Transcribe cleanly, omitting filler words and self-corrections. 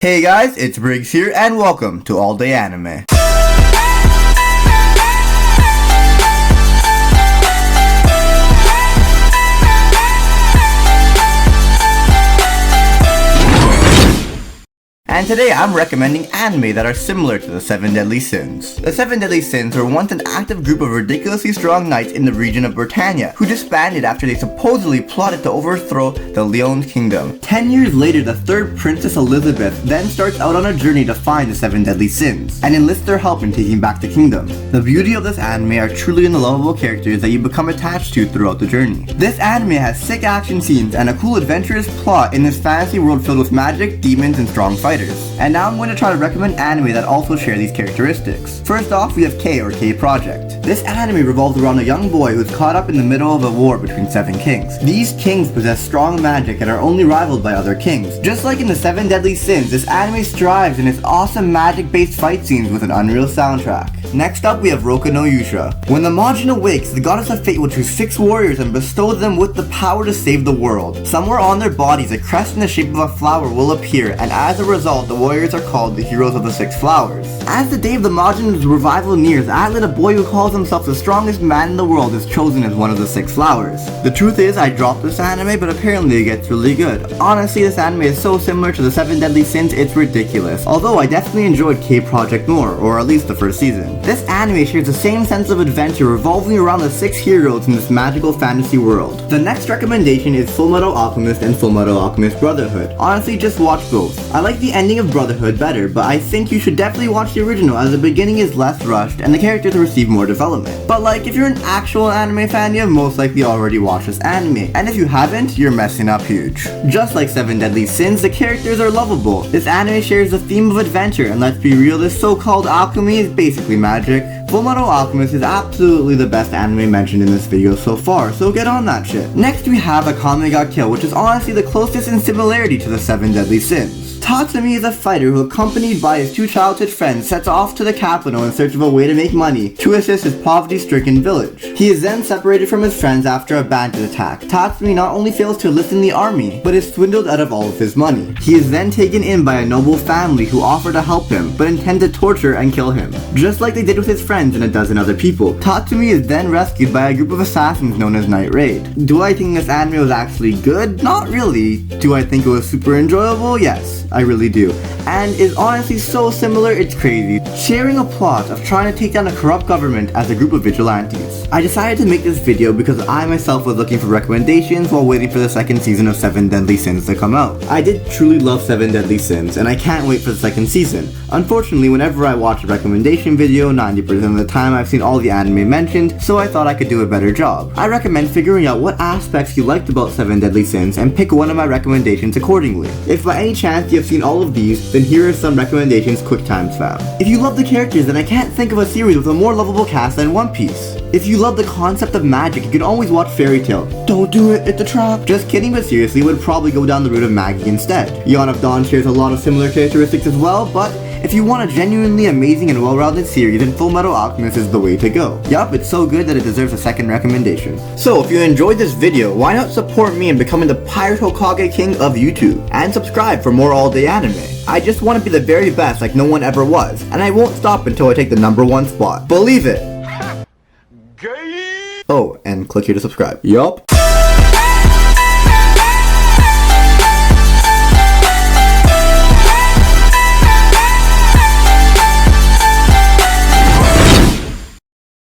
Hey guys, it's Briggs here, and welcome to All Day Anime. And today I'm recommending anime that are similar to the 7 Deadly Sins. The 7 Deadly Sins were once an active group of ridiculously strong knights in the region of Britannia, who disbanded after they supposedly plotted to overthrow the Leon's kingdom. 10 years later, the third Princess Elizabeth then starts out on a journey to find the 7 Deadly Sins, and enlists their help in taking back the kingdom. The beauty of this anime are truly in the lovable characters that you become attached to throughout the journey. This anime has sick action scenes and a cool adventurous plot in this fantasy world filled with magic, demons, and strong fighters. And now I'm going to try to recommend anime that also share these characteristics. First off, we have K or K Project. This anime revolves around a young boy who's caught up in the middle of a war between 7 kings. These kings possess strong magic and are only rivaled by other kings. Just like in the 7 Deadly Sins, this anime strives in its awesome magic-based fight scenes with an unreal soundtrack. Next up, we have Rokka no Yuusha. When the Majin awakes, the goddess of fate will choose 6 warriors and bestow them with the power to save the world. Somewhere on their bodies, a crest in the shape of a flower will appear, and as a result, the warriors are called the heroes of the 6 flowers. As the day of the Majin's revival nears, Atlet, a boy who calls himself the strongest man in the world, is chosen as one of the 6 flowers. The truth is, I dropped this anime, but apparently it gets really good. Honestly, this anime is so similar to the 7 Deadly Sins, it's ridiculous. Although I definitely enjoyed K Project more, or at least the first season. This anime shares the same sense of adventure revolving around the 6 heroes in this magical fantasy world. The next recommendation is Fullmetal Alkemist and Fullmetal Alkemist Brotherhood. Honestly, just watch both. I like the ending of Brotherhood better, but I think you should definitely watch the original as the beginning is less rushed and the characters receive more development. But like, if you're an actual anime fan, you have most likely already watched this anime, and if you haven't, you're messing up huge. Just like 7 Deadly Sins, the characters are lovable. This anime shares the theme of adventure, and let's be real, this so-called alchemy is basically magic. Fullmetal Alchemist is absolutely the best anime mentioned in this video so far, so get on that shit. Next we have Akame Ga Kill, which is honestly the closest in similarity to the 7 Deadly Sins. Tatsumi is a fighter who, accompanied by his 2 childhood friends, sets off to the capital in search of a way to make money to assist his poverty-stricken village. He is then separated from his friends after a bandit attack. Tatsumi not only fails to enlist in the army, but is swindled out of all of his money. He is then taken in by a noble family who offer to help him, but intend to torture and kill him, just like they did with his friends and a dozen other people. Tatsumi is then rescued by a group of assassins known as Night Raid. Do I think this anime was actually good? Not really. Do I think it was super enjoyable? Yes, I really do. And is honestly so similar it's crazy. Sharing a plot of trying to take down a corrupt government as a group of vigilantes. I decided to make this video because I myself was looking for recommendations while waiting for the second season of 7 Deadly Sins to come out. I did truly love 7 Deadly Sins, and I can't wait for the second season. Unfortunately, whenever I watch a recommendation video, 90% of the time I've seen all the anime mentioned, so I thought I could do a better job. I recommend figuring out what aspects you liked about 7 Deadly Sins and pick one of my recommendations accordingly. If by any chance you have seen all of these, then here are some recommendations quick time fam. If you love the characters, then I can't think of a series with a more lovable cast than One Piece. If you love the concept of magic, you can always watch Fairy Tail. Don't do it, it's a trap. Just kidding, but seriously, would probably go down the route of Maggie instead. Yawn of Dawn shares a lot of similar characteristics as well, but if you want a genuinely amazing and well-rounded series, then Fullmetal Alchemist is the way to go. Yup, it's so good that it deserves a second recommendation. So if you enjoyed this video, why not support me in becoming the Pirate Hokage King of YouTube? And subscribe for more all-day anime. I just want to be the very best like no one ever was, and I won't stop until I take the #1 spot. Believe it! Oh, and click here to subscribe. Yup.